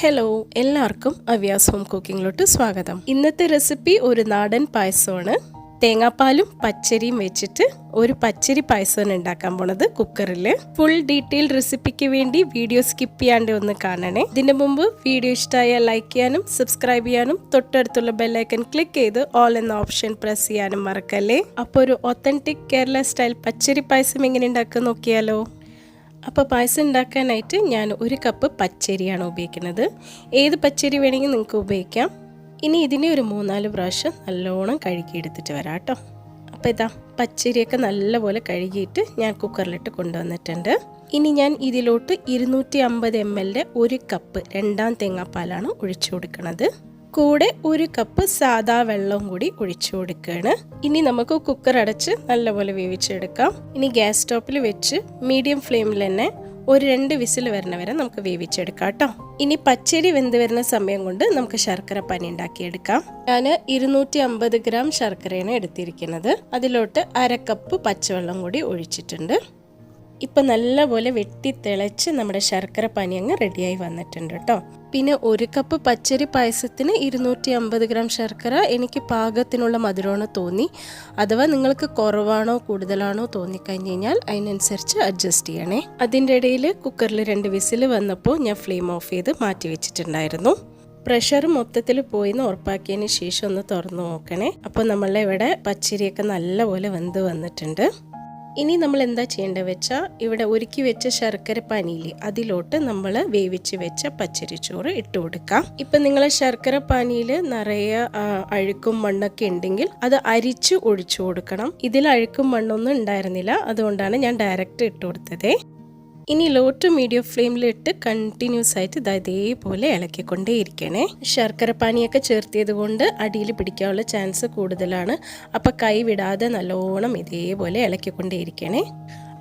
Hello, എല്ലാവർക്കും അവ്യാസ് home കുക്കിങ്ങിലോട്ട് സ്വാഗതം. ഇന്നത്തെ റെസിപ്പി ഒരു നാടൻ പായസമാണ്. തേങ്ങാപ്പാലും പച്ചരിയും വെച്ചിട്ട് ഒരു പച്ചരി പായസമാണ് ഉണ്ടാക്കാൻ പോണത് കുക്കറിൽ. ഫുൾ ഡീറ്റെയിൽ റെസിപ്പിക്ക് വേണ്ടി വീഡിയോ സ്കിപ്പ് ചെയ്യാണ്ട് ഒന്ന് കാണണേ. ഇതിന്റെ മുമ്പ് വീഡിയോ ഇഷ്ടമായാൽ ലൈക്ക് ചെയ്യാനും സബ്സ്ക്രൈബ് ചെയ്യാനും തൊട്ടടുത്തുള്ള ബെല്ലൈക്കൺ ക്ലിക്ക് ചെയ്ത് ഓൾ എന്ന ഓപ്ഷൻ പ്രസ് ചെയ്യാനും മറക്കല്ലേ. അപ്പോൾ ഒരു ഒത്തന്റിക് കേരള സ്റ്റൈൽ പച്ചരി പായസം എങ്ങനെ ഉണ്ടാക്കാൻ നോക്കിയാലോ. അപ്പോൾ പായസം ഉണ്ടാക്കാനായിട്ട് ഞാൻ 1 കപ്പ് പച്ചരിയാണ് ഉപയോഗിക്കുന്നത്. ഏത് പച്ചരി വേണമെങ്കിൽ നിങ്ങൾക്ക് ഉപയോഗിക്കാം. ഇനി ഇതിനെ ഒരു 3-4 പ്രാവശ്യം നല്ലോണം കഴുകിയെടുത്തിട്ട് വരാം കേട്ടോ. അപ്പോൾ ഇതാ പച്ചരിയൊക്കെ നല്ലപോലെ കഴുകിയിട്ട് ഞാൻ കുക്കറിലിട്ട് കൊണ്ടുവന്നിട്ടുണ്ട്. ഇനി ഞാൻ ഇതിലോട്ട് 250 ml 1 കപ്പ് 2ാം തേങ്ങാപ്പാലാണ് ഒഴിച്ചു കൊടുക്കുന്നത്. കൂടെ 1 കപ്പ് സാദാ വെള്ളവും കൂടി ഒഴിച്ചു കൊടുക്കുകയാണ്. ഇനി നമുക്ക് കുക്കർ അടച്ച് നല്ലപോലെ വേവിച്ചെടുക്കാം. ഇനി ഗ്യാസ് സ്റ്റോപ്പിൽ വെച്ച് മീഡിയം ഫ്ലെയിമിൽ തന്നെ ഒരു 2 വിസിൽ വരണ വരെ നമുക്ക് വേവിച്ചെടുക്കാം കേട്ടോ. ഇനി പച്ചരി വെന്ത് വരുന്ന സമയം കൊണ്ട് നമുക്ക് ശർക്കര പാനി ഉണ്ടാക്കിയെടുക്കാം. ഞാൻ 250 ഗ്രാം ശർക്കരയാണ് എടുത്തിരിക്കുന്നത്. അതിലോട്ട് 1/2 കപ്പ് പച്ചവെള്ളം കൂടി ഒഴിച്ചിട്ടുണ്ട്. ഇപ്പം നല്ലപോലെ വെട്ടി തിളച്ച് നമ്മുടെ ശർക്കര പാനി അങ്ങ് റെഡിയായി വന്നിട്ടുണ്ട് കേട്ടോ. പിന്നെ 1 കപ്പ് പച്ചരി പായസത്തിന് 250 ഗ്രാം ശർക്കര എനിക്ക് പാകത്തിനുള്ള മധുരമാണ് തോന്നി. അഥവാ നിങ്ങൾക്ക് കുറവാണോ കൂടുതലാണോ തോന്നിക്കഴിഞ്ഞ് കഴിഞ്ഞാൽ അതിനനുസരിച്ച് അഡ്ജസ്റ്റ് ചെയ്യണേ. അതിൻ്റെ ഇടയിൽ കുക്കറിൽ 2 വിസിൽ വന്നപ്പോൾ ഞാൻ ഫ്ലെയിം ഓഫ് ചെയ്ത് മാറ്റി വെച്ചിട്ടുണ്ടായിരുന്നു. പ്രഷർ മൊത്തത്തിൽ പോയിന്ന് ഉറപ്പാക്കിയതിന് ശേഷം ഒന്ന് തുറന്നു നോക്കണേ. അപ്പോൾ നമ്മളുടെ ഇവിടെ പച്ചരിയൊക്കെ നല്ലപോലെ വെന്ത് വന്നിട്ടുണ്ട്. ഇനി നമ്മൾ എന്താ ചെയ്യേണ്ടത് വെച്ചാൽ ഇവിടെ ഒരുക്കി വെച്ച ശർക്കര പാനിയില്ലേ അതിലോട്ട് നമ്മൾ വേവിച്ച് വെച്ച പച്ചരിച്ചോറ് ഇട്ട് കൊടുക്കാം. ഇപ്പം നിങ്ങൾ ശർക്കര പാനിയിൽ നിറയെ അഴുക്കും മണ്ണൊക്കെ ഉണ്ടെങ്കിൽ അത് അരിച്ച് ഒഴിച്ചു കൊടുക്കണം. ഇതിൽ അഴുക്കും മണ്ണൊന്നും ഉണ്ടായിരുന്നില്ല, അതുകൊണ്ടാണ് ഞാൻ ഡയറക്റ്റ് ഇട്ട് കൊടുത്തത്. ഇനി ലോ ടു മീഡിയം ഫ്ലെയിമിലിട്ട് കണ്ടിന്യൂസ് ആയിട്ട് ഇതേപോലെ ഇളക്കിക്കൊണ്ടേ ഇരിക്കണേ. ശർക്കര പാനിയൊക്കെ ചേർത്തിയത് കൊണ്ട് അടിയിൽ പിടിക്കാനുള്ള ചാൻസ് കൂടുതലാണ്. അപ്പം കൈ വിടാതെ നല്ലോണം ഇതേപോലെ ഇളക്കിക്കൊണ്ടേ ഇരിക്കണേ.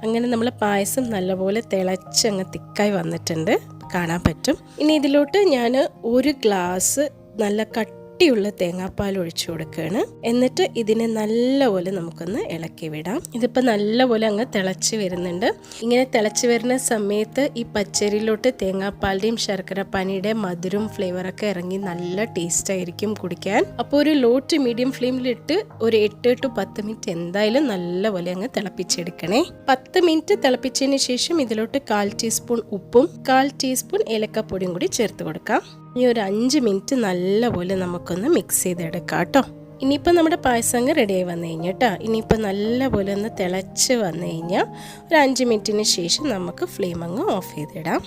അങ്ങനെ നമ്മൾ പായസം നല്ലപോലെ തിളച്ചങ്ങ് തിക്കായി വന്നിട്ടുണ്ട്, കാണാൻ പറ്റും. ഇനി ഇതിലോട്ട് ഞാൻ 1 ഗ്ലാസ് നല്ല കട്ടിയുള്ള തേങ്ങാപ്പാൽ ഒഴിച്ചു കൊടുക്കുകയാണ്. എന്നിട്ട് ഇതിനെ നല്ലപോലെ നമുക്കൊന്ന് ഇളക്കി വിടാം. ഇതിപ്പോൾ നല്ലപോലെ അങ്ങ് തിളച്ച് വരുന്നുണ്ട്. ഇങ്ങനെ തിളച്ച് വരുന്ന സമയത്ത് ഈ പച്ചരിയിലോട്ട് തേങ്ങാപ്പാലിൻ്റെയും ശർക്കര പാനിയുടെയും മധുരം ഫ്ലേവറൊക്കെ ഇറങ്ങി നല്ല ടേസ്റ്റ് ആയിരിക്കും കുടിക്കാൻ. അപ്പോൾ ഒരു ലോ ടു മീഡിയം ഫ്ലെയിമിലിട്ട് ഒരു 8 to 10 മിനിറ്റ് എന്തായാലും നല്ലപോലെ അങ്ങ് തിളപ്പിച്ചെടുക്കണേ. 10 മിനിറ്റ് തിളപ്പിച്ചതിന് ശേഷം ഇതിലോട്ട് 1/4 ടീസ്പൂൺ ഉപ്പും 1/4 ടീസ്പൂൺ ഏലക്കപ്പൊടിയും കൂടി ചേർത്ത് കൊടുക്കാം. ഇനി ഒരു 5 മിനിറ്റ് നല്ലപോലെ നമുക്കൊന്ന് മിക്സ് ചെയ്തെടുക്കാം കേട്ടോ. ഇനിയിപ്പോൾ നമ്മുടെ പായസം അങ്ങ് റെഡിയായി വന്നു കഴിഞ്ഞാൽ കേട്ടോ. ഇനിയിപ്പോൾ നല്ലപോലെ ഒന്ന് തിളച്ച് വന്നു കഴിഞ്ഞാൽ ഒരു 5 മിനിറ്റിന് ശേഷം നമുക്ക് ഫ്ലെയിം അങ്ങ് ഓഫ് ചെയ്തിടാം.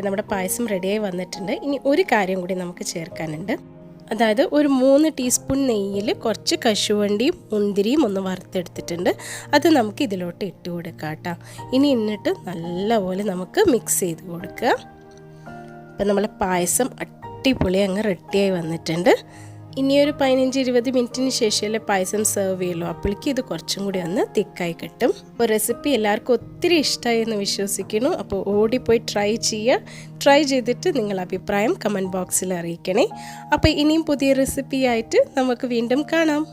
നമ്മുടെ പായസം റെഡിയായി വന്നിട്ടുണ്ട്. ഇനി ഒരു കാര്യം കൂടി നമുക്ക് ചേർക്കാനുണ്ട്. അതായത് ഒരു 3 ടീസ്പൂൺ നെയ്യിൽ കുറച്ച് കശുവണ്ടിയും മുന്തിരിയും ഒന്ന് വറുത്തെടുത്തിട്ടുണ്ട്. അത് നമുക്ക് ഇതിലോട്ട് ഇട്ട് കൊടുക്കാം കേട്ടോ. ഇനി എന്നിട്ട് നല്ലപോലെ നമുക്ക് മിക്സ് ചെയ്ത് കൊടുക്കുക. അപ്പം നമ്മളെ പായസം അടിപൊളി അങ്ങ് റെഡിയായി വന്നിട്ടുണ്ട്. ഇനിയൊരു 15-20 മിനിറ്റിന് ശേഷമല്ലേ പായസം സെർവ് ചെയ്യുള്ളൂ. അപ്പോഴേക്കും ഇത് കുറച്ചും കൂടി ഒന്ന് തിക്കായി കിട്ടും. അപ്പോൾ റെസിപ്പി എല്ലാവർക്കും ഒത്തിരി ഇഷ്ടമായി എന്ന് വിശ്വസിക്കുന്നു. അപ്പോൾ ഓടിപ്പോയി ട്രൈ ചെയ്തിട്ട് നിങ്ങളുടെ അഭിപ്രായം കമൻറ്റ് ബോക്സിൽ അറിയിക്കണേ. അപ്പോൾ ഇനിയും പുതിയ റെസിപ്പിയായിട്ട് നമുക്ക് വീണ്ടും കാണാം.